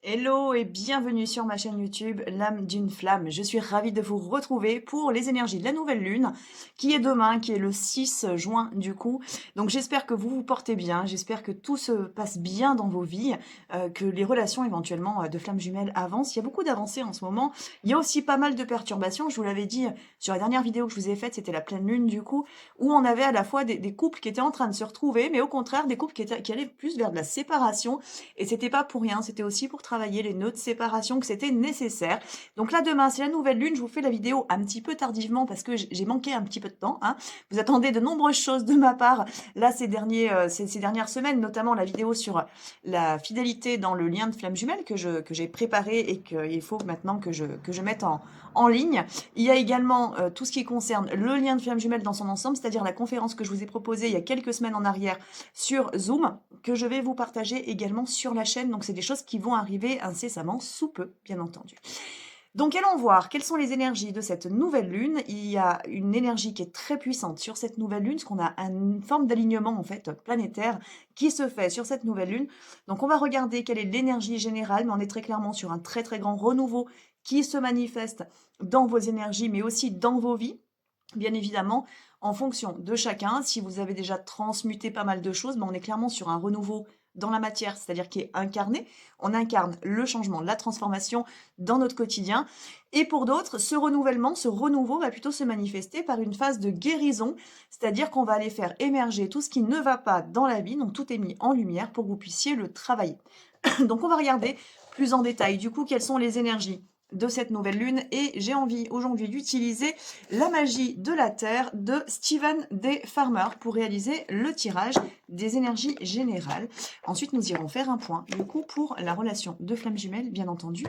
Hello et bienvenue sur ma chaîne YouTube L'âme d'une flamme. Je suis ravie de vous retrouver pour les énergies de la nouvelle lune qui est demain, qui est le 6 juin du coup. Donc j'espère que vous vous portez bien, j'espère que tout se passe bien dans vos vies, que les relations éventuellement de flammes jumelles avancent. Il y a beaucoup d'avancées en ce moment. Il y a aussi pas mal de perturbations. Je vous l'avais dit sur la dernière vidéo que je vous ai faite, c'était la pleine lune du coup, où on avait à la fois des couples qui étaient en train de se retrouver, mais au contraire des couples qui allaient plus vers de la séparation. Et c'était pas pour rien, c'était aussi pour travailler les nœuds de séparation que c'était nécessaire. Donc là, demain, c'est la nouvelle lune. Je vous fais la vidéo un petit peu tardivement parce que j'ai manqué un petit peu de temps, hein. Vous attendez de nombreuses choses de ma part. Là, ces dernières semaines, notamment la vidéo sur la fidélité dans le lien de flamme jumelle que j'ai préparé et qu'il faut maintenant que je mette en ligne. Il y a également tout ce qui concerne le lien de flamme jumelle dans son ensemble, c'est-à-dire la conférence que je vous ai proposée il y a quelques semaines en arrière sur Zoom, que je vais vous partager également sur la chaîne. Donc, c'est des choses qui vont arriver incessamment sous peu, bien entendu. Donc, allons voir quelles sont les énergies de cette nouvelle lune. Il y a une énergie qui est très puissante sur cette nouvelle lune, parce qu'on a une forme d'alignement en fait planétaire qui se fait sur cette nouvelle lune. Donc, on va regarder quelle est l'énergie générale, mais on est très clairement sur un très très grand renouveau qui se manifeste dans vos énergies, mais aussi dans vos vies. Bien évidemment, en fonction de chacun, si vous avez déjà transmuté pas mal de choses, on est clairement sur un renouveau dans la matière, c'est-à-dire qui est incarné. On incarne le changement, la transformation dans notre quotidien. Et pour d'autres, ce renouvellement, ce renouveau va plutôt se manifester par une phase de guérison, c'est-à-dire qu'on va aller faire émerger tout ce qui ne va pas dans la vie, donc tout est mis en lumière pour que vous puissiez le travailler. Donc on va regarder plus en détail, du coup, quelles sont les énergies de cette nouvelle lune, et j'ai envie aujourd'hui d'utiliser la magie de la Terre de Stephen D. Farmer pour réaliser le tirage des énergies générales. Ensuite, nous irons faire un point, du coup, pour la relation de flamme jumelle, bien entendu.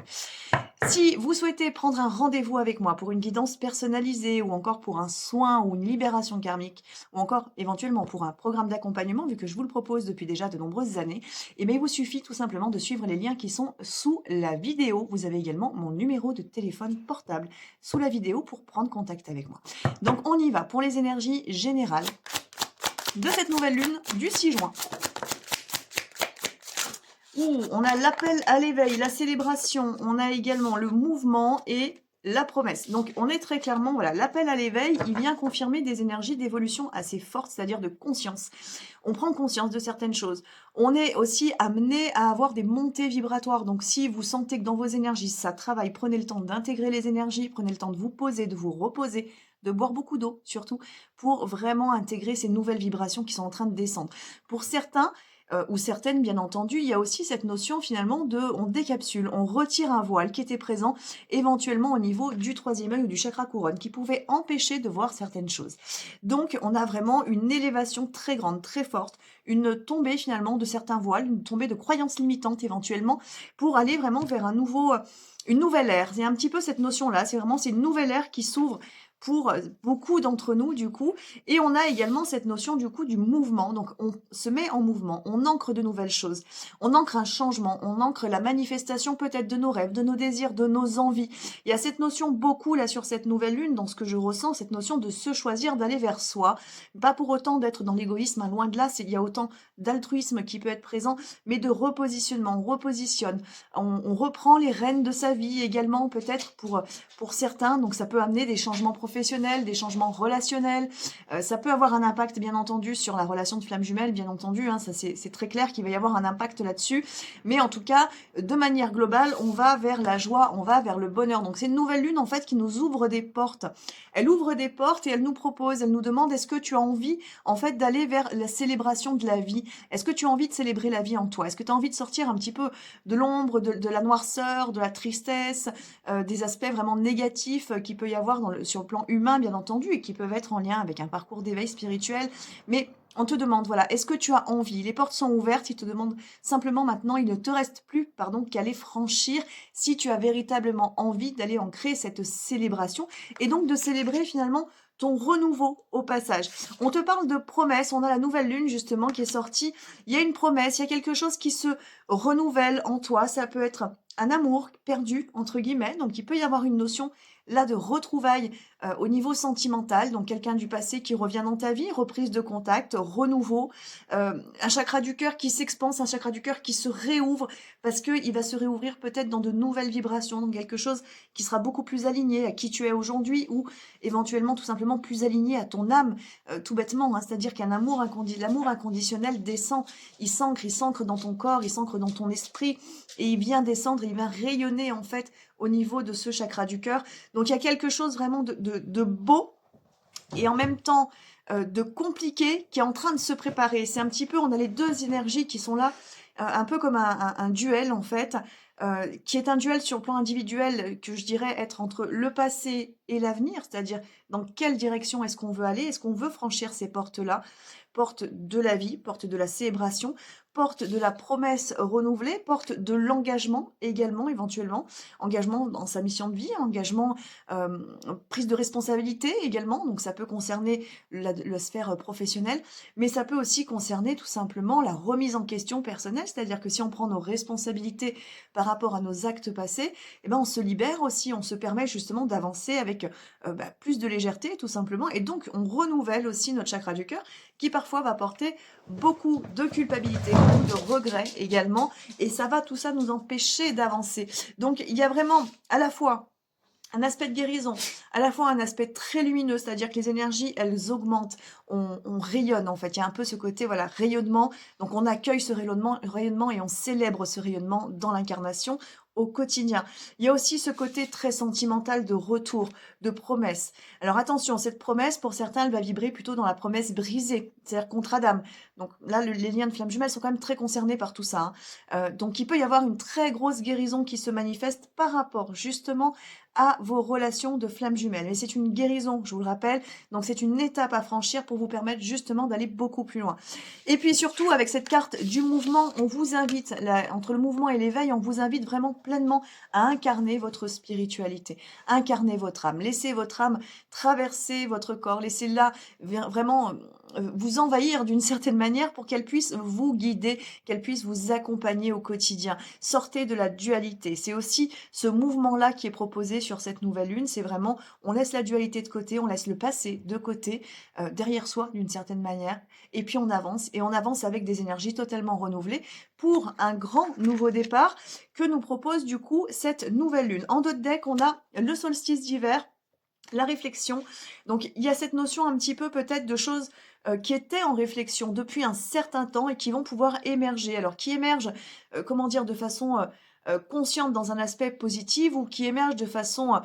Si vous souhaitez prendre un rendez-vous avec moi pour une guidance personnalisée ou encore pour un soin ou une libération karmique ou encore éventuellement pour un programme d'accompagnement, vu que je vous le propose depuis déjà de nombreuses années, eh bien, il vous suffit tout simplement de suivre les liens qui sont sous la vidéo. Vous avez également mon numéro de téléphone portable sous la vidéo pour prendre contact avec moi. Donc on y va pour les énergies générales de cette nouvelle lune du 6 juin. On a l'appel à l'éveil, la célébration, on a également le mouvement et la promesse. Donc, on est très clairement, voilà, l'appel à l'éveil, il vient confirmer des énergies d'évolution assez fortes, c'est-à-dire de conscience. On prend conscience de certaines choses. On est aussi amené à avoir des montées vibratoires. Donc, si vous sentez que dans vos énergies, ça travaille, prenez le temps d'intégrer les énergies, prenez le temps de vous poser, de vous reposer, de boire beaucoup d'eau, surtout, pour vraiment intégrer ces nouvelles vibrations qui sont en train de descendre. Pour certains, ou certaines bien entendu, il y a aussi cette notion finalement de on décapsule, on retire un voile qui était présent éventuellement au niveau du troisième œil ou du chakra couronne, qui pouvait empêcher de voir certaines choses. Donc on a vraiment une élévation très grande, très forte, une tombée finalement de certains voiles, une tombée de croyances limitantes éventuellement, pour aller vraiment vers une nouvelle ère. C'est un petit peu cette notion-là, c'est une nouvelle ère qui s'ouvre pour beaucoup d'entre nous du coup, et on a également cette notion du coup du mouvement. Donc on se met en mouvement, on ancre de nouvelles choses, on ancre un changement, on ancre la manifestation peut-être de nos rêves, de nos désirs, de nos envies. Il y a cette notion beaucoup là sur cette nouvelle lune, dans ce que je ressens, cette notion de se choisir, d'aller vers soi, pas pour autant d'être dans l'égoïsme, hein, loin de là, il y a autant d'altruisme qui peut être présent, mais de repositionnement, on repositionne, on reprend les rênes de sa vie également peut-être pour certains, donc ça peut amener des changements professionnels, des changements relationnels, ça peut avoir un impact bien entendu sur la relation de flamme jumelle, bien entendu, hein, ça c'est très clair qu'il va y avoir un impact là-dessus, mais en tout cas, de manière globale, on va vers la joie, on va vers le bonheur. Donc c'est une nouvelle lune en fait qui nous ouvre des portes. Elle ouvre des portes et elle nous propose, elle nous demande est-ce que tu as envie en fait d'aller vers la célébration de la vie? Est-ce que tu as envie de célébrer la vie en toi? Est-ce que tu as envie de sortir un petit peu de l'ombre, de la noirceur, de la tristesse, des aspects vraiment négatifs qu'il peut y avoir sur le plan humain, bien entendu, et qui peuvent être en lien avec un parcours d'éveil spirituel. Mais on te demande, voilà, est-ce que tu as envie? Les portes sont ouvertes, il te demande simplement maintenant, il ne te reste plus, pardon, qu'à les franchir si tu as véritablement envie d'aller en créer cette célébration et donc de célébrer finalement ton renouveau au passage. On te parle de promesses, on a la nouvelle lune justement qui est sortie. Il y a une promesse, il y a quelque chose qui se renouvelle en toi. Ça peut être un amour perdu, entre guillemets, donc il peut y avoir une notion là de retrouvailles au niveau sentimental, donc quelqu'un du passé qui revient dans ta vie, reprise de contact, renouveau, un chakra du cœur qui s'expanse, un chakra du cœur qui se réouvre parce qu'il va se réouvrir peut-être dans de nouvelles vibrations, donc quelque chose qui sera beaucoup plus aligné à qui tu es aujourd'hui ou éventuellement tout simplement plus aligné à ton âme, tout bêtement, hein, c'est-à-dire qu'un l'amour inconditionnel descend, il s'ancre dans ton corps, il s'ancre dans ton esprit et il vient descendre, il va rayonner en fait au niveau de ce chakra du cœur. Donc il y a quelque chose vraiment de beau et en même temps de compliqué qui est en train de se préparer. C'est un petit peu, on a les deux énergies qui sont là, un peu comme un duel en fait, qui est un duel sur le plan individuel que je dirais être entre le passé et l'avenir, c'est-à-dire dans quelle direction est-ce qu'on veut aller, est-ce qu'on veut franchir ces portes-là, porte de la vie, porte de la célébration, porte de la promesse renouvelée, porte de l'engagement également éventuellement, engagement dans sa mission de vie, engagement, prise de responsabilité également, donc ça peut concerner la sphère professionnelle, mais ça peut aussi concerner tout simplement la remise en question personnelle, c'est-à-dire que si on prend nos responsabilités par rapport à nos actes passés, eh ben on se libère aussi, on se permet justement d'avancer avec plus de légèreté tout simplement, et donc on renouvelle aussi notre chakra du cœur qui parfois va porter beaucoup de culpabilité, beaucoup de regrets également, et ça va tout ça nous empêcher d'avancer. Donc il y a vraiment à la fois un aspect de guérison, à la fois un aspect très lumineux, c'est-à-dire que les énergies, elles augmentent, on rayonne en fait, il y a un peu ce côté voilà rayonnement, donc on accueille ce rayonnement et on célèbre ce rayonnement dans l'incarnation au quotidien. Il y a aussi ce côté très sentimental de retour, de promesse. Alors attention, cette promesse, pour certains, elle va vibrer plutôt dans la promesse brisée, c'est-à-dire contrat d'âme. Donc là, les liens de flammes jumelles sont quand même très concernés par tout ça, hein. Donc il peut y avoir une très grosse guérison qui se manifeste par rapport justement à vos relations de flammes jumelles. Mais c'est une guérison, je vous le rappelle, donc c'est une étape à franchir pour vous permettre justement d'aller beaucoup plus loin. Et puis surtout, avec cette carte du mouvement, on vous invite, entre le mouvement et l'éveil, on vous invite vraiment pleinement à incarner votre spiritualité, incarner votre âme, laissez votre âme traverser votre corps, laissez-la vraiment vous envahir d'une certaine manière pour qu'elle puisse vous guider, qu'elle puisse vous accompagner au quotidien. Sortez de la dualité. C'est aussi ce mouvement-là qui est proposé sur cette nouvelle lune. C'est vraiment, on laisse la dualité de côté, on laisse le passé de côté, derrière soi d'une certaine manière, et puis on avance, et on avance avec des énergies totalement renouvelées pour un grand nouveau départ que nous propose du coup cette nouvelle lune. En d'autres decks, on a le solstice d'hiver, la réflexion. Donc il y a cette notion un petit peu peut-être de choses qui étaient en réflexion depuis un certain temps et qui vont pouvoir émerger. Alors qui émergent, comment dire, de façon consciente dans un aspect positif ou qui émergent de façon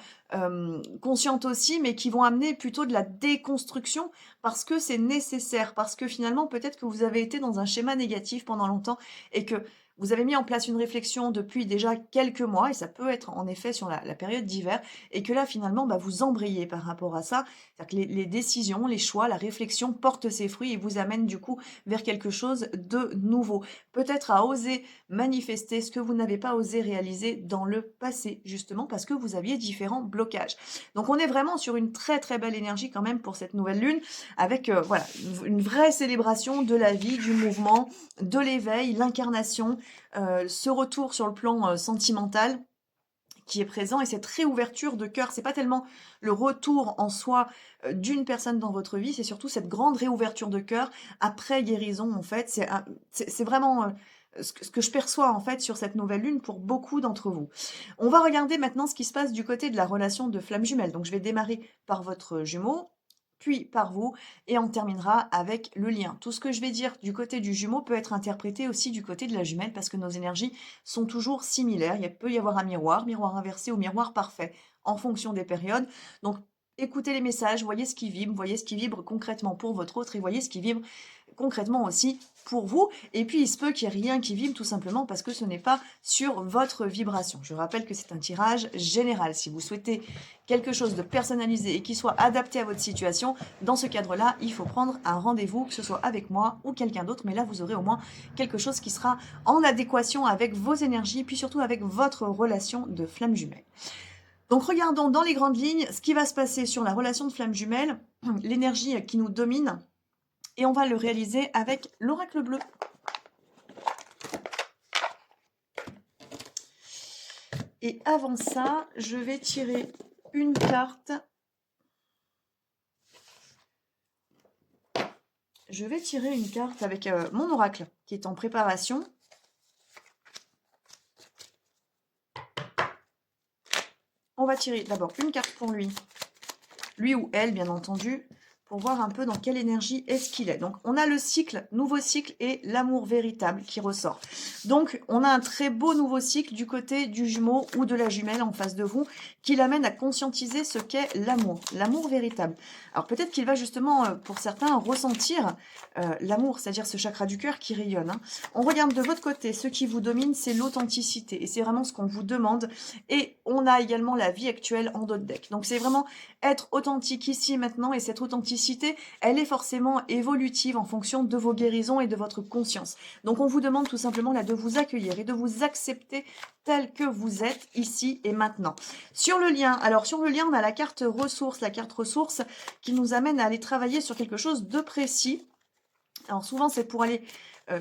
consciente aussi, mais qui vont amener plutôt de la déconstruction parce que c'est nécessaire, parce que finalement peut-être que vous avez été dans un schéma négatif pendant longtemps et que vous avez mis en place une réflexion depuis déjà quelques mois, et ça peut être en effet sur la période d'hiver, et que là finalement vous embrayez par rapport à ça. C'est-à-dire que les décisions, les choix, la réflexion portent ses fruits et vous amènent du coup vers quelque chose de nouveau. Peut-être à oser manifester ce que vous n'avez pas osé réaliser dans le passé, justement parce que vous aviez différents blocages. Donc on est vraiment sur une très très belle énergie quand même pour cette nouvelle lune, avec voilà, une vraie célébration de la vie, du mouvement, de l'éveil, l'incarnation, ce retour sur le plan sentimental qui est présent, et cette réouverture de cœur. C'est pas tellement le retour en soi d'une personne dans votre vie, c'est surtout cette grande réouverture de cœur après guérison en fait. C'est vraiment ce que je perçois en fait sur cette nouvelle lune pour beaucoup d'entre vous. On va regarder maintenant ce qui se passe du côté de la relation de flamme jumelle. Donc je vais démarrer par votre jumeau, puis par vous, et on terminera avec le lien. Tout ce que je vais dire du côté du jumeau peut être interprété aussi du côté de la jumelle parce que nos énergies sont toujours similaires. Il peut y avoir un miroir, miroir inversé ou miroir parfait en fonction des périodes. Donc écoutez les messages, voyez ce qui vibre, voyez ce qui vibre concrètement pour votre autre et voyez ce qui vibre concrètement aussi pour vous. Et puis il se peut qu'il n'y ait rien qui vibre tout simplement parce que ce n'est pas sur votre vibration. Je rappelle que c'est un tirage général. Si vous souhaitez quelque chose de personnalisé et qui soit adapté à votre situation, dans ce cadre-là, il faut prendre un rendez-vous, que ce soit avec moi ou quelqu'un d'autre, mais là vous aurez au moins quelque chose qui sera en adéquation avec vos énergies et puis surtout avec votre relation de flamme jumelle. Donc regardons dans les grandes lignes ce qui va se passer sur la relation de flamme jumelle, l'énergie qui nous domine, et on va le réaliser avec l'oracle bleu. Et avant ça, je vais tirer une carte. Je vais tirer une carte avec mon oracle qui est en préparation. On va tirer d'abord une carte pour lui. Lui ou elle, bien entendu, pour voir un peu dans quelle énergie est-ce qu'il est. Donc, on a le cycle, nouveau cycle et l'amour véritable qui ressort. Donc, on a un très beau nouveau cycle du côté du jumeau ou de la jumelle en face de vous qui l'amène à conscientiser ce qu'est l'amour véritable. Alors, peut-être qu'il va justement, pour certains, ressentir l'amour, c'est-à-dire ce chakra du cœur qui rayonne. Hein. On regarde de votre côté, ce qui vous domine, c'est l'authenticité et c'est vraiment ce qu'on vous demande. Et on a également la vie actuelle en d'autres decks. Donc, c'est vraiment être authentique ici et maintenant, et cette authenticité, elle est forcément évolutive en fonction de vos guérisons et de votre conscience. Donc on vous demande tout simplement là de vous accueillir et de vous accepter tel que vous êtes ici et maintenant. Sur le lien, alors sur le lien, on a la carte ressource qui nous amène à aller travailler sur quelque chose de précis. Alors souvent, c'est pour aller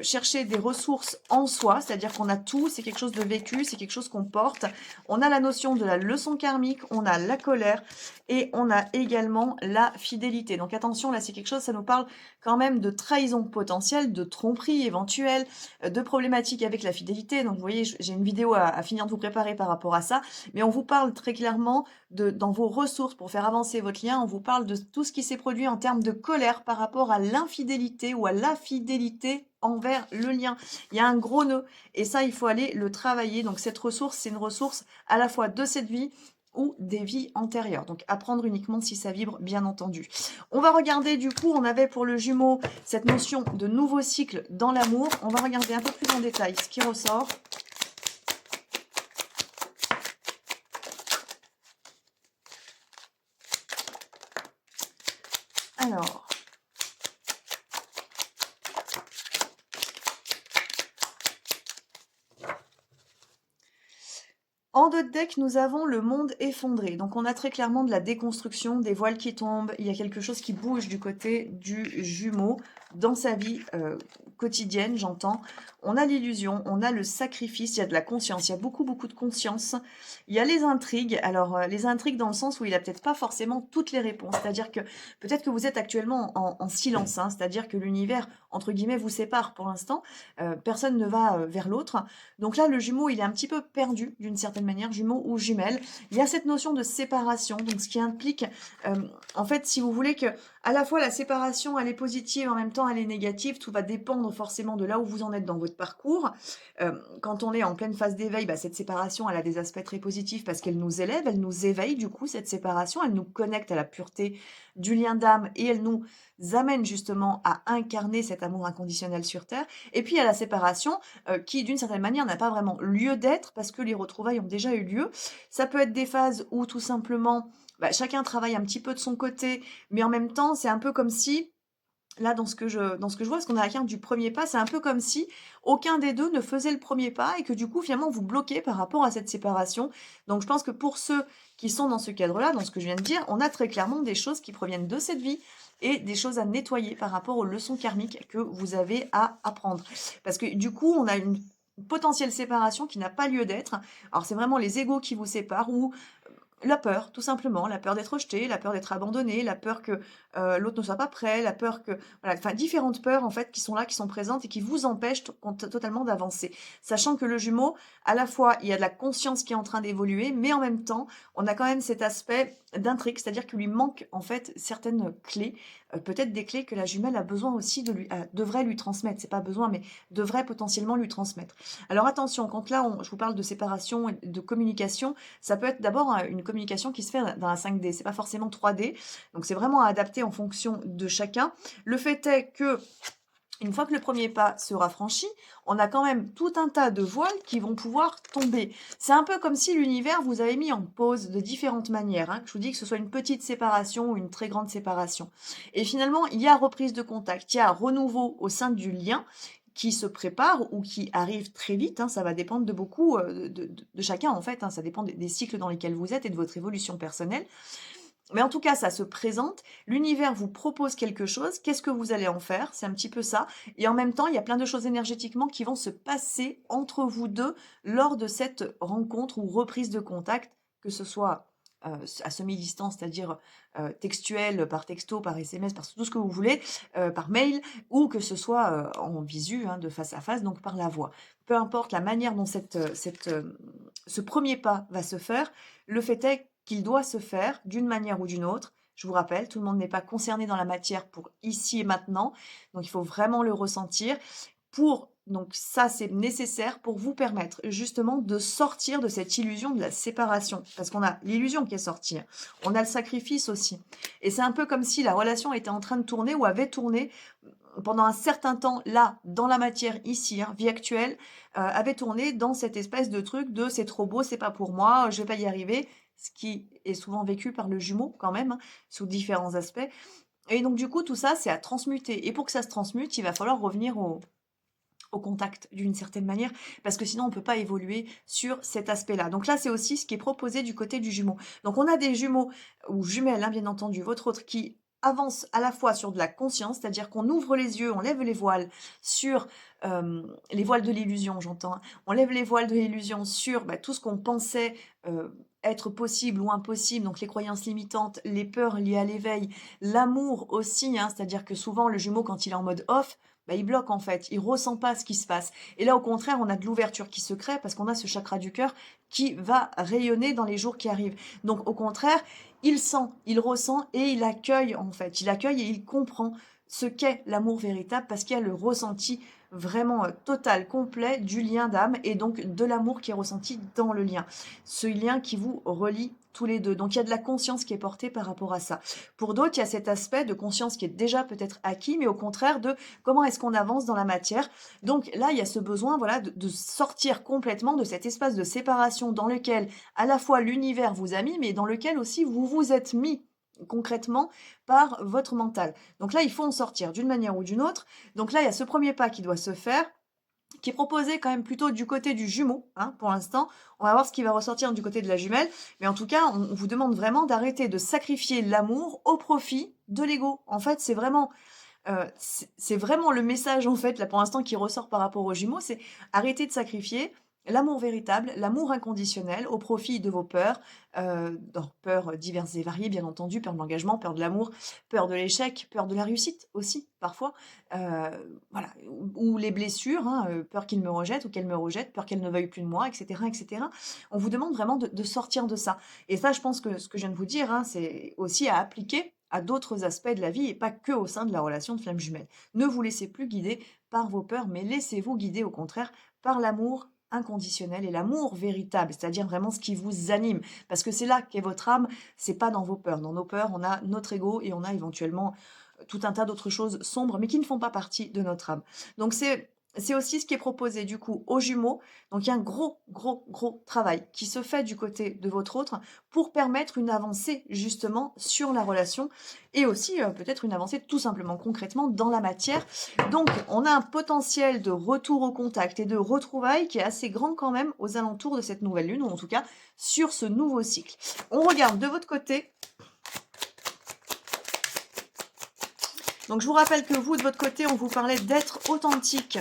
chercher des ressources en soi, c'est-à-dire qu'on a tout, c'est quelque chose de vécu, c'est quelque chose qu'on porte. On a la notion de la leçon karmique, on a la colère et on a également la fidélité. Donc attention, là c'est quelque chose, ça nous parle quand même de trahison potentielle, de tromperie éventuelle, de problématiques avec la fidélité. Donc vous voyez, j'ai une vidéo à finir de vous préparer par rapport à ça, mais on vous parle très clairement dans vos ressources pour faire avancer votre lien, on vous parle de tout ce qui s'est produit en termes de colère par rapport à l'infidélité ou à la fidélité envers le lien. Il y a un gros nœud et ça, il faut aller le travailler. Donc cette ressource, c'est une ressource à la fois de cette vie ou des vies antérieures. Donc à prendre uniquement si ça vibre, bien entendu. On va regarder du coup, on avait pour le jumeau cette notion de nouveau cycle dans l'amour. On va regarder un peu plus en détail ce qui ressort. Alors, en d'autres decks, nous avons le monde effondré. Donc on a très clairement de la déconstruction, des voiles qui tombent. Il y a quelque chose qui bouge du côté du jumeau dans sa vie quotidienne, j'entends. On a l'illusion, on a le sacrifice, il y a de la conscience, il y a beaucoup de conscience. Il y a les intrigues. Alors les intrigues dans le sens où il a peut-être pas forcément toutes les réponses. C'est-à-dire que peut-être que vous êtes actuellement en silence, hein, c'est-à-dire que l'univers, entre guillemets, vous sépare pour l'instant. Personne ne va vers l'autre. Donc là, le jumeau, il est un petit peu perdu d'une certaine manière, jumeau ou jumelle. Il y a cette notion de séparation, donc ce qui implique, en fait, si vous voulez que à la fois la séparation, elle est positive, en même temps, elle est négative. Tout va dépendre forcément de là où vous en êtes dans votre parcours. Quand on est en pleine phase d'éveil, bah, cette séparation, elle a des aspects très positifs parce qu'elle nous élève, elle nous éveille du coup, cette séparation, elle nous connecte à la pureté du lien d'âme et elle nous amène justement à incarner cet amour inconditionnel sur Terre. Et puis il y a la séparation qui, d'une certaine manière, n'a pas vraiment lieu d'être parce que les retrouvailles ont déjà eu lieu. Ça peut être des phases où tout simplement bah, chacun travaille un petit peu de son côté, mais en même temps, c'est un peu comme si, là, dans ce que je vois, parce qu'on a la carte du premier pas, c'est un peu comme si aucun des deux ne faisait le premier pas et que du coup, finalement, vous bloquez par rapport à cette séparation. Donc, je pense que pour ceux qui sont dans ce cadre-là, dans ce que je viens de dire, on a très clairement des choses qui proviennent de cette vie et des choses à nettoyer par rapport aux leçons karmiques que vous avez à apprendre. Parce que du coup, on a une potentielle séparation qui n'a pas lieu d'être. Alors, c'est vraiment les égos qui vous séparent ou la peur, tout simplement, la peur d'être rejeté, la peur d'être abandonné, la peur que l'autre ne soit pas prêt, la peur que... Voilà, enfin, différentes peurs, en fait, qui sont là, qui sont présentes et qui vous empêchent totalement d'avancer. Sachant que le jumeau, à la fois, il y a de la conscience qui est en train d'évoluer, mais en même temps, on a quand même cet aspect d'intrigue, c'est-à-dire qu'il lui manque, en fait, certaines clés, peut-être des clés que la jumelle a besoin aussi de devrait lui transmettre. C'est pas besoin, mais devrait potentiellement lui transmettre. Alors attention, quand là, je vous parle de séparation et de communication, ça peut être d'abord une communication qui se fait dans la 5D. C'est pas forcément 3D. Donc c'est vraiment à adapter en fonction de chacun. Le fait est que une fois que le premier pas sera franchi, on a quand même tout un tas de voiles qui vont pouvoir tomber. C'est un peu comme si l'univers vous avait mis en pause de différentes manières. Hein. Je vous dis que ce soit une petite séparation ou une très grande séparation. Et finalement, il y a reprise de contact, il y a renouveau au sein du lien qui se prépare ou qui arrive très vite. Hein. Ça va dépendre de beaucoup de chacun en fait. Hein. Ça dépend des cycles dans lesquels vous êtes et de votre évolution personnelle. Mais en tout cas, ça se présente. L'univers vous propose quelque chose. Qu'est-ce que vous allez en faire? C'est un petit peu ça. Et en même temps, il y a plein de choses énergétiquement qui vont se passer entre vous deux lors de cette rencontre ou reprise de contact, que ce soit à semi-distance, c'est-à-dire textuel, par texto, par SMS, par tout ce que vous voulez, par mail, ou que ce soit en visu, hein, de face à face, donc par la voix. Peu importe la manière dont ce premier pas va se faire, le fait est qu'il doit se faire d'une manière ou d'une autre. Je vous rappelle, tout le monde n'est pas concerné dans la matière pour ici et maintenant, donc il faut vraiment le ressentir. Donc ça, c'est nécessaire pour vous permettre justement de sortir de cette illusion de la séparation. Parce qu'on a l'illusion qui est sortie, hein. On a le sacrifice aussi. Et c'est un peu comme si la relation était en train de tourner ou avait tourné pendant un certain temps, là, dans la matière, ici, hein, vie actuelle, avait tourné dans cette espèce de truc de c'est trop beau, c'est pas pour moi, je vais pas y arriver, ce qui est souvent vécu par le jumeau quand même, hein, sous différents aspects. Et donc du coup, tout ça, c'est à transmuter. Et pour que ça se transmute, il va falloir revenir au contact d'une certaine manière, parce que sinon on ne peut pas évoluer sur cet aspect-là. Donc là, c'est aussi ce qui est proposé du côté du jumeau. Donc on a des jumeaux ou jumelles, hein, bien entendu, votre autre qui avance à la fois sur de la conscience, c'est-à-dire qu'on ouvre les yeux, on lève les voiles sur les voiles de l'illusion, j'entends, hein. On lève les voiles de l'illusion sur tout ce qu'on pensait être possible ou impossible, donc les croyances limitantes, les peurs liées à l'éveil, l'amour aussi, hein, c'est-à-dire que souvent le jumeau, quand il est en mode off, il bloque en fait, il ressent pas ce qui se passe. Et là, au contraire, on a de l'ouverture qui se crée parce qu'on a ce chakra du cœur qui va rayonner dans les jours qui arrivent. Donc, au contraire, il sent, il ressent et il accueille en fait. Il accueille et il comprend ce qu'est l'amour véritable parce qu'il y a le ressenti vraiment total, complet du lien d'âme et donc de l'amour qui est ressenti dans le lien. Ce lien qui vous relie tous les deux. Donc il y a de la conscience qui est portée par rapport à ça. Pour d'autres, il y a cet aspect de conscience qui est déjà peut-être acquis, mais au contraire de comment est-ce qu'on avance dans la matière. Donc là, il y a ce besoin de sortir complètement de cet espace de séparation dans lequel à la fois l'univers vous a mis, mais dans lequel aussi vous vous êtes mis concrètement par votre mental. Donc là, il faut en sortir d'une manière ou d'une autre. Donc là, il y a ce premier pas qui doit se faire, qui est proposé quand même plutôt du côté du jumeau, hein, pour l'instant. On va voir ce qui va ressortir du côté de la jumelle. Mais en tout cas, on vous demande vraiment d'arrêter de sacrifier l'amour au profit de l'ego. En fait, c'est vraiment le message, en fait, là, pour l'instant, qui ressort par rapport aux jumeaux, c'est arrêter de sacrifier l'amour véritable, l'amour inconditionnel au profit de vos peurs, peurs diverses et variées, bien entendu, peur de l'engagement, peur de l'amour, peur de l'échec, peur de la réussite aussi, parfois, voilà, ou les blessures, hein, peur qu'il me rejette ou qu'elle me rejette, peur qu'elle ne veuille plus de moi, etc., etc. On vous demande vraiment de sortir de ça. Et ça, je pense que ce que je viens de vous dire, hein, c'est aussi à appliquer à d'autres aspects de la vie et pas que au sein de la relation de flamme jumelle. Ne vous laissez plus guider par vos peurs, mais laissez-vous guider au contraire par l'amour inconditionnel et l'amour véritable, c'est-à-dire vraiment ce qui vous anime. Parce que c'est là qu'est votre âme, c'est pas dans vos peurs. Dans nos peurs, on a notre ego et on a éventuellement tout un tas d'autres choses sombres, mais qui ne font pas partie de notre âme. Donc c'est aussi ce qui est proposé du coup aux jumeaux. Donc il y a un gros, gros, gros travail qui se fait du côté de votre autre pour permettre une avancée justement sur la relation et aussi peut-être une avancée tout simplement concrètement dans la matière. Donc on a un potentiel de retour au contact et de retrouvailles qui est assez grand quand même aux alentours de cette nouvelle lune, ou en tout cas sur ce nouveau cycle. On regarde de votre côté. Donc je vous rappelle que vous, de votre côté, on vous parlait d'être authentique.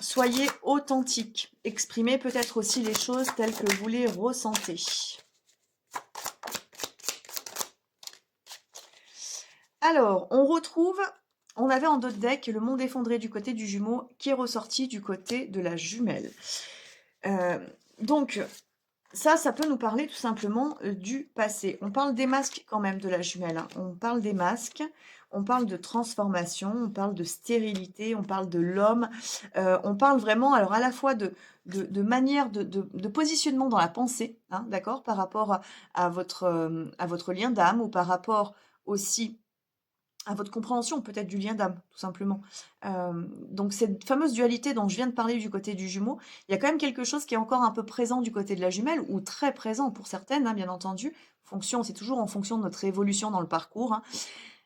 Soyez authentique. Exprimez peut-être aussi les choses telles que vous les ressentez. Alors, on avait en d'autres decks le monde effondré du côté du jumeau qui est ressorti du côté de la jumelle. Donc, ça peut nous parler tout simplement du passé. On parle des masques quand même de la jumelle, hein. On parle des masques, on parle de transformation, on parle de stérilité, on parle de l'homme. On parle vraiment, alors à la fois de manière de positionnement dans la pensée, hein, d'accord, par rapport à votre lien d'âme ou par rapport aussi à votre compréhension peut-être du lien d'âme, tout simplement. Donc cette fameuse dualité dont je viens de parler du côté du jumeau, il y a quand même quelque chose qui est encore un peu présent du côté de la jumelle, ou très présent pour certaines, hein, bien entendu. C'est toujours en fonction de notre évolution dans le parcours, hein.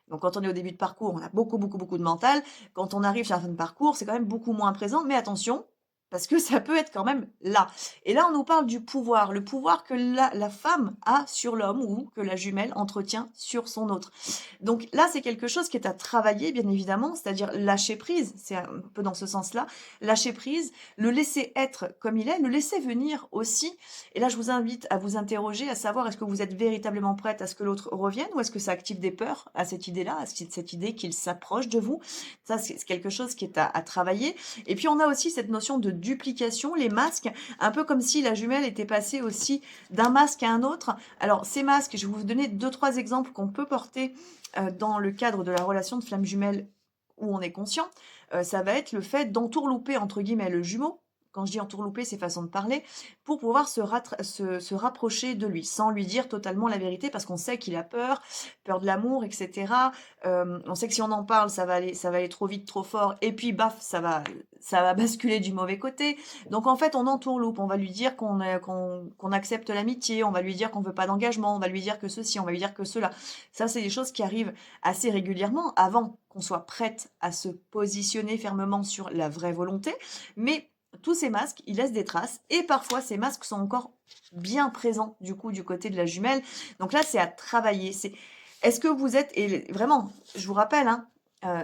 Donc quand on est au début de parcours, on a beaucoup, beaucoup, beaucoup de mental. Quand on arrive à la fin de parcours, c'est quand même beaucoup moins présent. Mais attention, parce que ça peut être quand même là. Et là, on nous parle du pouvoir, le pouvoir que la femme a sur l'homme ou que la jumelle entretient sur son autre. Donc là, c'est quelque chose qui est à travailler, bien évidemment, c'est-à-dire lâcher prise, c'est un peu dans ce sens-là, lâcher prise, le laisser être comme il est, le laisser venir aussi. Et là, je vous invite à vous interroger, à savoir est-ce que vous êtes véritablement prête à ce que l'autre revienne ou est-ce que ça active des peurs à cette idée-là, à cette idée qu'il s'approche de vous. Ça, c'est quelque chose qui est à travailler. Et puis, on a aussi cette notion de duplication, les masques, un peu comme si la jumelle était passée aussi d'un masque à un autre. Alors, ces masques, je vais vous donner 2-3 exemples qu'on peut porter dans le cadre de la relation de flamme jumelle où on est conscient. Ça va être le fait d'entourlouper, entre guillemets, le jumeau. Quand je dis entourlouper, c'est façon de parler, pour pouvoir se rapprocher de lui, sans lui dire totalement la vérité, parce qu'on sait qu'il a peur, peur de l'amour, etc. On sait que si on en parle, ça va aller trop vite, trop fort, et puis baf, ça va basculer du mauvais côté. Donc en fait, on entourloupe, on va lui dire qu'on accepte l'amitié, on va lui dire qu'on veut pas d'engagement, on va lui dire que ceci, on va lui dire que cela. Ça, c'est des choses qui arrivent assez régulièrement, avant qu'on soit prête à se positionner fermement sur la vraie volonté, mais tous ces masques, ils laissent des traces et parfois ces masques sont encore bien présents du coup du côté de la jumelle. Donc là, c'est à travailler. Est-ce que vous êtes, et vraiment, je vous rappelle, hein,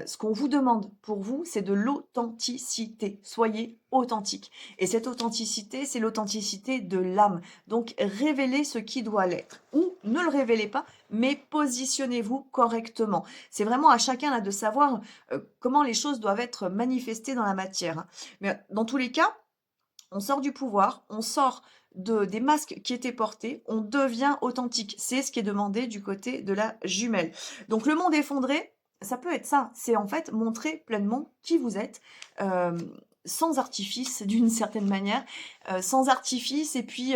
ce qu'on vous demande pour vous, c'est de l'authenticité. Soyez authentique. Et cette authenticité, c'est l'authenticité de l'âme. Donc, révélez ce qui doit l'être. Ou ne le révélez pas, mais positionnez-vous correctement. C'est vraiment à chacun là de savoir comment les choses doivent être manifestées dans la matière, hein. Mais dans tous les cas, on sort du pouvoir, on sort des masques qui étaient portés, on devient authentique. C'est ce qui est demandé du côté de la jumelle. Donc le monde effondré, ça peut être ça. C'est en fait montrer pleinement qui vous êtes, euh, sans artifice d'une certaine manière, sans artifice et puis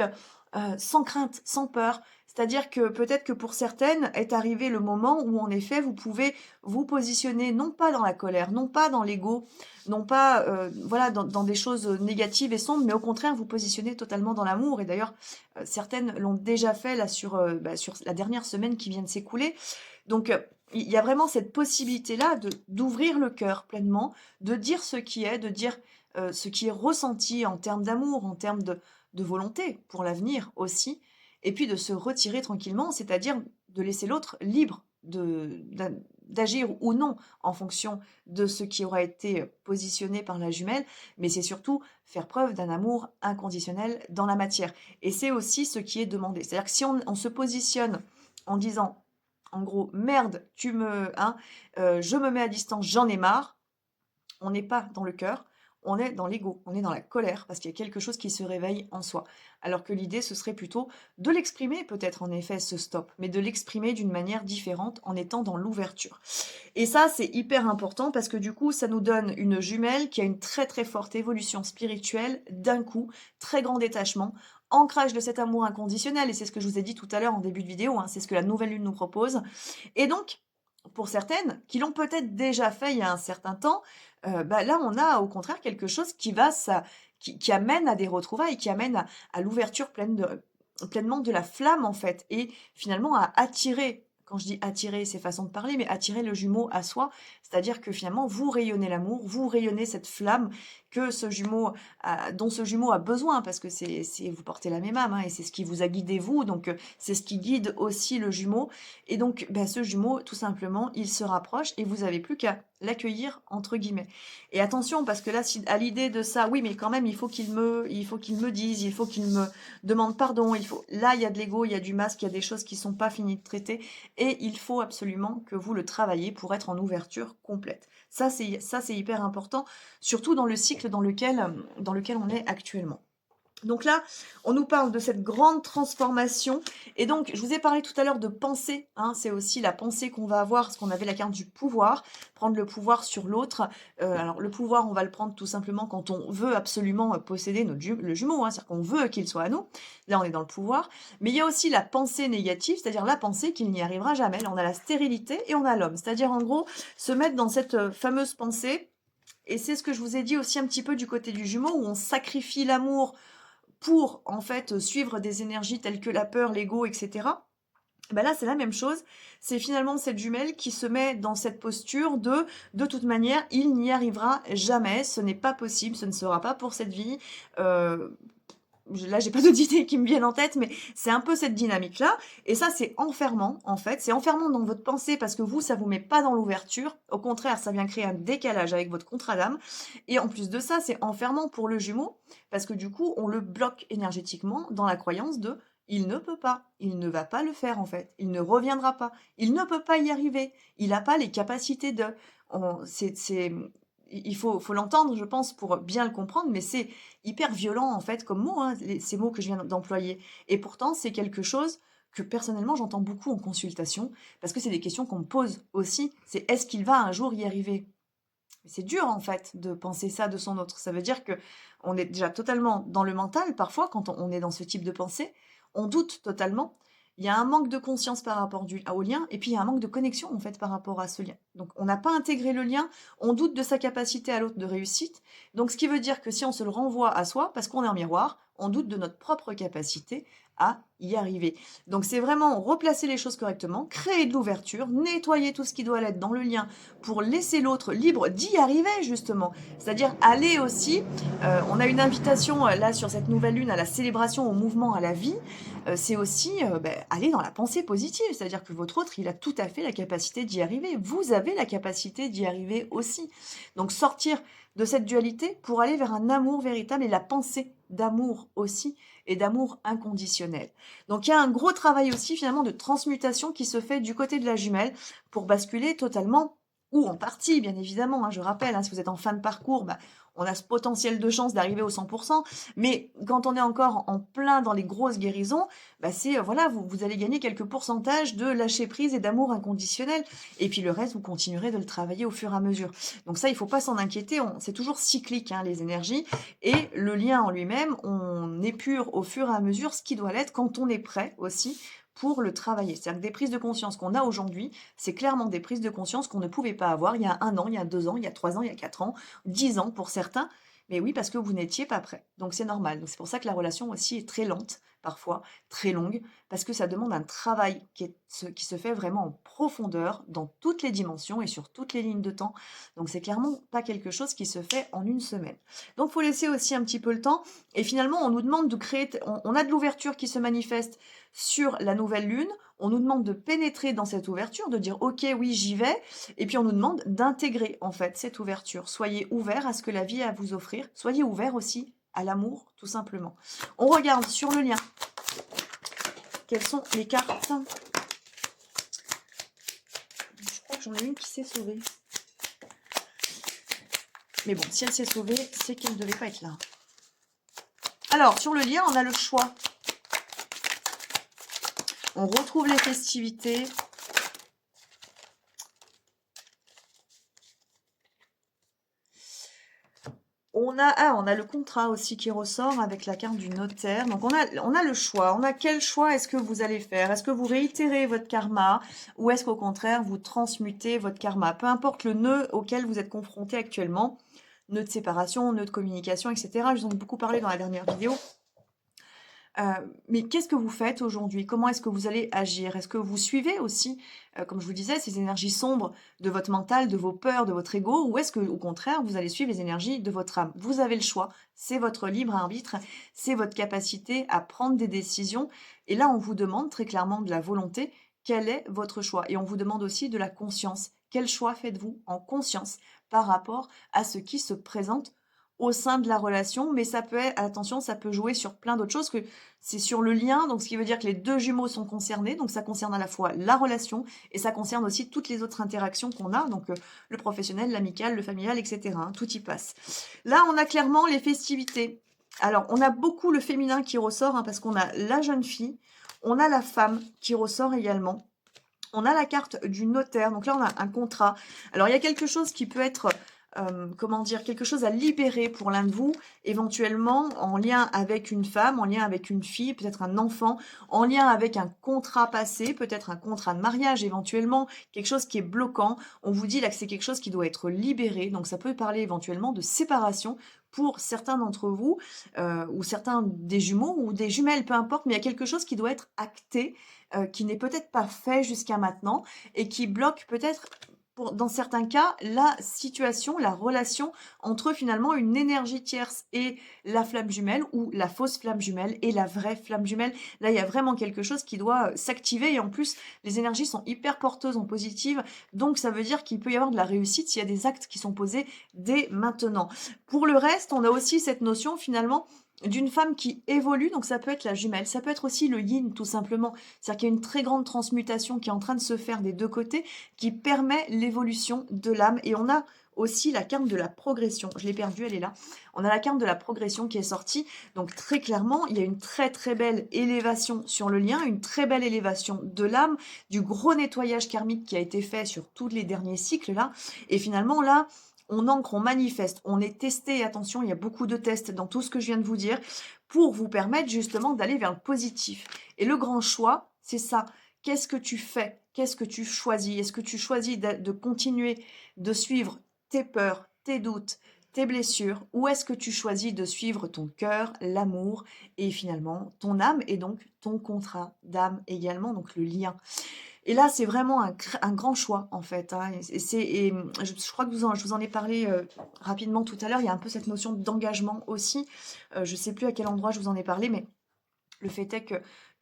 sans crainte, sans peur. C'est-à-dire que peut-être que pour certaines est arrivé le moment où en effet vous pouvez vous positionner non pas dans la colère, non pas dans l'ego, non pas voilà dans des choses négatives et sombres, mais au contraire vous positionner totalement dans l'amour. Et d'ailleurs, certaines l'ont déjà fait là sur la dernière semaine qui vient de s'écouler. Donc il y a vraiment cette possibilité-là d'ouvrir le cœur pleinement, de dire ce qui est, de dire ce qui est ressenti en termes d'amour, en termes de volonté pour l'avenir aussi, et puis de se retirer tranquillement, c'est-à-dire de laisser l'autre libre d'agir ou non en fonction de ce qui aura été positionné par la jumelle, mais c'est surtout faire preuve d'un amour inconditionnel dans la matière. Et c'est aussi ce qui est demandé. C'est-à-dire que si on se positionne en disant, en gros, merde, je me mets à distance, j'en ai marre, on n'est pas dans le cœur, on est dans l'ego, on est dans la colère, parce qu'il y a quelque chose qui se réveille en soi. Alors que l'idée, ce serait plutôt de l'exprimer, peut-être en effet, ce stop, mais de l'exprimer d'une manière différente en étant dans l'ouverture. Et ça, c'est hyper important parce que du coup, ça nous donne une jumelle qui a une très très forte évolution spirituelle d'un coup, très grand détachement, ancrage de cet amour inconditionnel, et c'est ce que je vous ai dit tout à l'heure en début de vidéo, hein, c'est ce que la nouvelle lune nous propose. Et donc, pour certaines, qui l'ont peut-être déjà fait il y a un certain temps, là, on a au contraire quelque chose qui amène à des retrouvailles, qui amène à l'ouverture pleinement de la flamme, en fait, et finalement à attirer, quand je dis attirer, c'est façon de parler, mais attirer le jumeau à soi, c'est-à-dire que finalement, vous rayonnez l'amour, vous rayonnez cette flamme dont ce jumeau a besoin, parce que vous portez la même âme, hein, et c'est ce qui vous a guidé vous, donc c'est ce qui guide aussi le jumeau, et donc ce jumeau, tout simplement, il se rapproche, et vous n'avez plus qu'à l'accueillir, entre guillemets. Et attention, parce que là, si, à l'idée de ça, oui, mais quand même, il faut qu'il me dise, il faut qu'il me demande pardon, là, il y a de l'ego, il y a du masque, il y a des choses qui sont pas finies de traiter, et il faut absolument que vous le travaillez pour être en ouverture complète. Ça, c'est hyper important, surtout dans le cycle dans lequel on est actuellement. Donc là, on nous parle de cette grande transformation. Et donc, je vous ai parlé tout à l'heure de pensée, hein, c'est aussi la pensée qu'on va avoir, parce qu'on avait la carte du pouvoir, prendre le pouvoir sur l'autre. Alors, le pouvoir, on va le prendre tout simplement quand on veut absolument posséder le jumeau, hein, c'est-à-dire qu'on veut qu'il soit à nous. Là, on est dans le pouvoir. Mais il y a aussi la pensée négative, c'est-à-dire la pensée qu'il n'y arrivera jamais. Là, on a la stérilité et on a l'homme. C'est-à-dire, en gros, se mettre dans cette fameuse pensée. Et c'est ce que je vous ai dit aussi un petit peu du côté du jumeau, où on sacrifie l'amour pour, en fait, suivre des énergies telles que la peur, l'ego, etc. Ben là, c'est la même chose. C'est finalement cette jumelle qui se met dans cette posture de toute manière, il n'y arrivera jamais, ce n'est pas possible, ce ne sera pas pour cette vie. Euh, Là, j'ai pas d'autres idées qui me viennent en tête, mais c'est un peu cette dynamique-là. Et ça, c'est enfermant, en fait. C'est enfermant dans votre pensée parce que vous, ça vous met pas dans l'ouverture. Au contraire, ça vient créer un décalage avec votre contrat d'âme. Et en plus de ça, c'est enfermant pour le jumeau parce que du coup, on le bloque énergétiquement dans la croyance de il ne peut pas, il ne va pas le faire en fait, il ne reviendra pas, il ne peut pas y arriver, il n'a pas les capacités de. Il faut l'entendre, je pense, pour bien le comprendre, mais c'est hyper violent en fait comme mot, hein, ces mots que je viens d'employer. Et pourtant, c'est quelque chose que personnellement j'entends beaucoup en consultation, parce que c'est des questions qu'on me pose aussi. C'est est-ce qu'il va un jour y arriver? C'est dur en fait de penser ça de son autre. Ça veut dire que on est déjà totalement dans le mental parfois quand on est dans ce type de pensée. On doute totalement. Il y a un manque de conscience par rapport au lien et puis il y a un manque de connexion en fait par rapport à ce lien. Donc on n'a pas intégré le lien, on doute de sa capacité à l'autre de réussite. Donc ce qui veut dire que si on se le renvoie à soi, parce qu'on est en miroir, on doute de notre propre capacité à y arriver. Donc c'est vraiment replacer les choses correctement, créer de l'ouverture, nettoyer tout ce qui doit l'être dans le lien pour laisser l'autre libre d'y arriver justement. C'est-à-dire aller aussi, on a une invitation là sur cette nouvelle lune à la célébration, au mouvement, à la vie, c'est aussi aller dans la pensée positive, c'est-à-dire que votre autre, il a tout à fait la capacité d'y arriver, vous avez la capacité d'y arriver aussi. Donc sortir de cette dualité pour aller vers un amour véritable et la pensée d'amour aussi, et d'amour inconditionnel. Donc il y a un gros travail aussi finalement de transmutation qui se fait du côté de la jumelle pour basculer totalement ou en partie, bien évidemment, hein, je rappelle, hein, si vous êtes en fin de parcours, on a ce potentiel de chance d'arriver au 100%, mais quand on est encore en plein dans les grosses guérisons, c'est, voilà, vous allez gagner quelques pourcentages de lâcher prise et d'amour inconditionnel, et puis le reste, vous continuerez de le travailler au fur et à mesure. Donc ça, il ne faut pas s'en inquiéter, c'est toujours cyclique, hein, les énergies, et le lien en lui-même, on épure au fur et à mesure ce qui doit l'être quand on est prêt aussi pour le travailler. C'est-à-dire que des prises de conscience qu'on a aujourd'hui, c'est clairement des prises de conscience qu'on ne pouvait pas avoir il y a 1 an, il y a 2 ans, il y a 3 ans, il y a 4 ans, 10 ans pour certains. Mais oui, parce que vous n'étiez pas prêt. Donc c'est normal. Donc c'est pour ça que la relation aussi est très lente, parfois très longue, parce que ça demande un travail qui se fait vraiment en profondeur, dans toutes les dimensions et sur toutes les lignes de temps. Donc c'est clairement pas quelque chose qui se fait en une semaine. Donc il faut laisser aussi un petit peu le temps. Et finalement, on nous demande de créer, on a de l'ouverture qui se manifeste sur la nouvelle lune, on nous demande de pénétrer dans cette ouverture, de dire ok oui j'y vais, et puis on nous demande d'intégrer en fait cette ouverture. Soyez ouverts à ce que la vie a à vous offrir, soyez ouverts aussi à l'amour tout simplement. On regarde sur le lien, quelles sont les cartes. Je crois que j'en ai une qui s'est sauvée. Mais bon, si elle s'est sauvée, c'est qu'elle ne devait pas être là. Alors, sur le lien, on a le choix. On retrouve les festivités. On a le contrat aussi qui ressort avec la carte du notaire. Donc, on a le choix. On a quel choix est-ce que vous allez faire? Est-ce que vous réitérez votre karma ou est-ce qu'au contraire, vous transmutez votre karma? Peu importe le nœud auquel vous êtes confronté actuellement, nœud de séparation, nœud de communication, etc. Je vous en ai beaucoup parlé dans la dernière vidéo. Mais qu'est-ce que vous faites aujourd'hui? Comment est-ce que vous allez agir? Est-ce que vous suivez aussi, comme je vous disais, ces énergies sombres de votre mental, de vos peurs, de votre ego? Ou est-ce que, au contraire, vous allez suivre les énergies de votre âme? Vous avez le choix. C'est votre libre arbitre. C'est votre capacité à prendre des décisions. Et là, on vous demande très clairement de la volonté. Quel est votre choix? Et on vous demande aussi de la conscience. Quel choix faites-vous en conscience par rapport à ce qui se présente au sein de la relation, mais ça peut être, attention, ça peut jouer sur plein d'autres choses, que c'est sur le lien, donc ce qui veut dire que les deux jumeaux sont concernés, donc ça concerne à la fois la relation et ça concerne aussi toutes les autres interactions qu'on a, donc le professionnel, l'amical, le familial, etc. Hein, tout y passe. Là, on a clairement les festivités. Alors, on a beaucoup le féminin qui ressort, hein, parce qu'on a la jeune fille, on a la femme qui ressort également. On a la carte du notaire, donc là on a un contrat. Alors il y a quelque chose qui peut être comment dire, quelque chose à libérer pour l'un de vous, éventuellement en lien avec une femme, en lien avec une fille, peut-être un enfant, en lien avec un contrat passé, peut-être un contrat de mariage éventuellement, quelque chose qui est bloquant. On vous dit là que c'est quelque chose qui doit être libéré, donc ça peut parler éventuellement de séparation pour certains d'entre vous, ou certains des jumeaux ou des jumelles, peu importe, mais il y a quelque chose qui doit être acté, qui n'est peut-être pas fait jusqu'à maintenant et qui bloque peut-être dans certains cas, la situation, la relation entre finalement une énergie tierce et la flamme jumelle ou la fausse flamme jumelle et la vraie flamme jumelle. Là, il y a vraiment quelque chose qui doit s'activer et en plus, les énergies sont hyper porteuses en positive. Donc, ça veut dire qu'il peut y avoir de la réussite s'il y a des actes qui sont posés dès maintenant. Pour le reste, on a aussi cette notion finalement d'une femme qui évolue, donc ça peut être la jumelle, ça peut être aussi le yin tout simplement, c'est-à-dire qu'il y a une très grande transmutation qui est en train de se faire des deux côtés, qui permet l'évolution de l'âme, et on a aussi la carte de la progression, je l'ai perdue, elle est là, on a la carte de la progression qui est sortie, donc très clairement, il y a une très très belle élévation sur le lien, une très belle élévation de l'âme, du gros nettoyage karmique qui a été fait sur tous les derniers cycles là, et finalement là, on ancre, on manifeste, on est testé, attention, il y a beaucoup de tests dans tout ce que je viens de vous dire, pour vous permettre justement d'aller vers le positif. Et le grand choix, c'est ça. Qu'est-ce que tu fais? Qu'est-ce que tu choisis? Est-ce que tu choisis de continuer de suivre tes peurs, tes doutes, tes blessures, ou est-ce que tu choisis de suivre ton cœur, l'amour et finalement ton âme et donc ton contrat d'âme également, donc le lien. Et là, c'est vraiment un grand choix, en fait, hein. Je crois que je vous en ai parlé rapidement tout à l'heure. Il y a un peu cette notion d'engagement aussi. Je ne sais plus à quel endroit je vous en ai parlé, mais le fait est que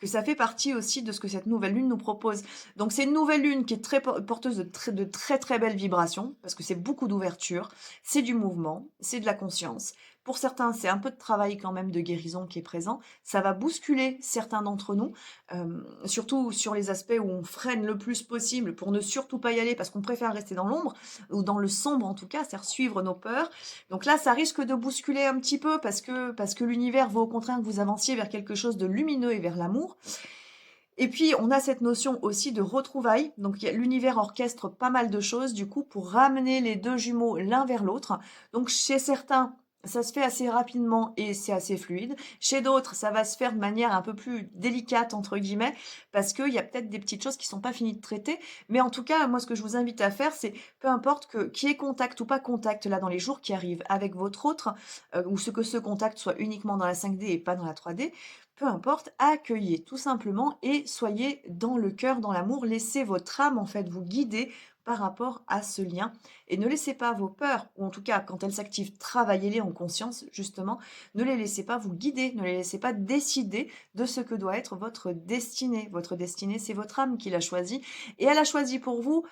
ça fait partie aussi de ce que cette nouvelle lune nous propose. Donc c'est une nouvelle lune qui est très porteuse de très très belles vibrations, parce que c'est beaucoup d'ouverture, c'est du mouvement, c'est de la conscience. Pour certains, c'est un peu de travail quand même de guérison qui est présent. Ça va bousculer certains d'entre nous, surtout sur les aspects où on freine le plus possible pour ne surtout pas y aller parce qu'on préfère rester dans l'ombre, ou dans le sombre en tout cas, c'est-à-dire suivre nos peurs. Donc là, ça risque de bousculer un petit peu parce que l'univers veut au contraire que vous avanciez vers quelque chose de lumineux et vers l'amour. Et puis, on a cette notion aussi de retrouvailles. Donc, l'univers orchestre pas mal de choses, du coup, pour ramener les deux jumeaux l'un vers l'autre. Donc, chez certains, ça se fait assez rapidement et c'est assez fluide. Chez d'autres, ça va se faire de manière un peu plus délicate, entre guillemets, parce qu'il y a peut-être des petites choses qui sont pas finies de traiter. Mais en tout cas, moi, ce que je vous invite à faire, c'est, peu importe qu'il y ait contact ou pas contact, là, dans les jours qui arrivent, avec votre autre, ou ce contact soit uniquement dans la 5D et pas dans la 3D, peu importe, accueillez tout simplement et soyez dans le cœur, dans l'amour. Laissez votre âme en fait vous guider par rapport à ce lien et ne laissez pas vos peurs, ou en tout cas quand elles s'activent, travaillez-les en conscience justement, ne les laissez pas vous guider, ne les laissez pas décider de ce que doit être votre destinée. Votre destinée, c'est votre âme qui l'a choisie et elle a choisi pour vous.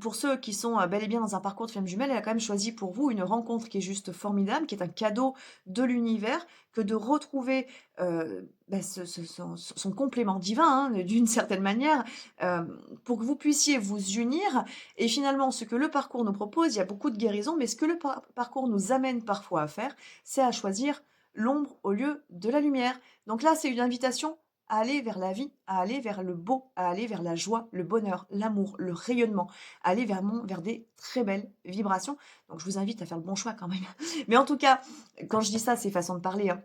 Pour ceux qui sont bel et bien dans un parcours de flamme jumelle, elle a quand même choisi pour vous une rencontre qui est juste formidable, qui est un cadeau de l'univers, que de retrouver son complément divin, hein, d'une certaine manière, pour que vous puissiez vous unir. Et finalement, ce que le parcours nous propose, il y a beaucoup de guérisons, mais ce que le parcours nous amène parfois à faire, c'est à choisir l'ombre au lieu de la lumière. Donc là, c'est une invitation à aller vers la vie, à aller vers le beau, à aller vers la joie, le bonheur, l'amour, le rayonnement, à aller vers des très belles vibrations. Donc je vous invite à faire le bon choix quand même. Mais en tout cas, quand je dis ça, c'est façon de parler, hein,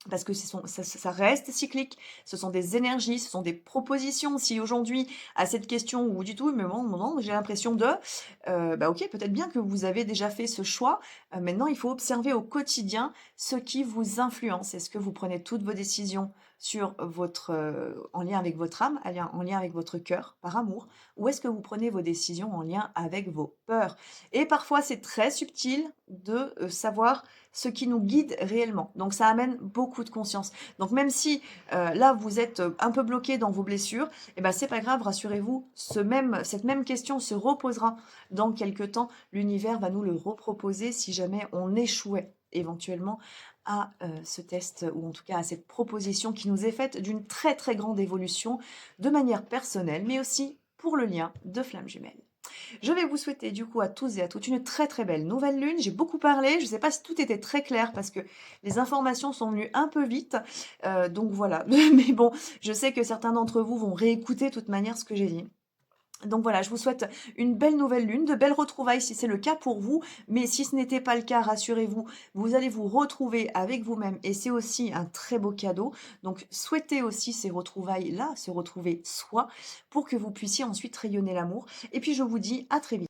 parce que ça reste cyclique, ce sont des énergies, ce sont des propositions. Si aujourd'hui, à cette question, ou du tout, mais bon, j'ai l'impression ok, peut-être bien que vous avez déjà fait ce choix. Maintenant, il faut observer au quotidien ce qui vous influence. Est-ce que vous prenez toutes vos décisions sur en lien avec votre âme, en lien avec votre cœur, par amour, ou est-ce que vous prenez vos décisions en lien avec vos peurs? Et parfois, c'est très subtil de savoir ce qui nous guide réellement. Donc ça amène beaucoup de conscience. Donc même si là vous êtes un peu bloqué dans vos blessures, eh ben c'est pas grave, rassurez-vous, cette même question se reposera dans quelques temps. L'univers va nous le reproposer si jamais on échouait éventuellement à ce test ou en tout cas à cette proposition qui nous est faite d'une très très grande évolution de manière personnelle mais aussi pour le lien de flamme jumelle. Je vais vous souhaiter du coup à tous et à toutes une très très belle nouvelle lune. J'ai beaucoup parlé, je ne sais pas si tout était très clair parce que les informations sont venues un peu vite. Donc voilà, mais bon, je sais que certains d'entre vous vont réécouter de toute manière ce que j'ai dit. Donc voilà, je vous souhaite une belle nouvelle lune, de belles retrouvailles si c'est le cas pour vous. Mais si ce n'était pas le cas, rassurez-vous, vous allez vous retrouver avec vous-même et c'est aussi un très beau cadeau. Donc souhaitez aussi ces retrouvailles-là, se retrouver soi, pour que vous puissiez ensuite rayonner l'amour. Et puis je vous dis à très vite.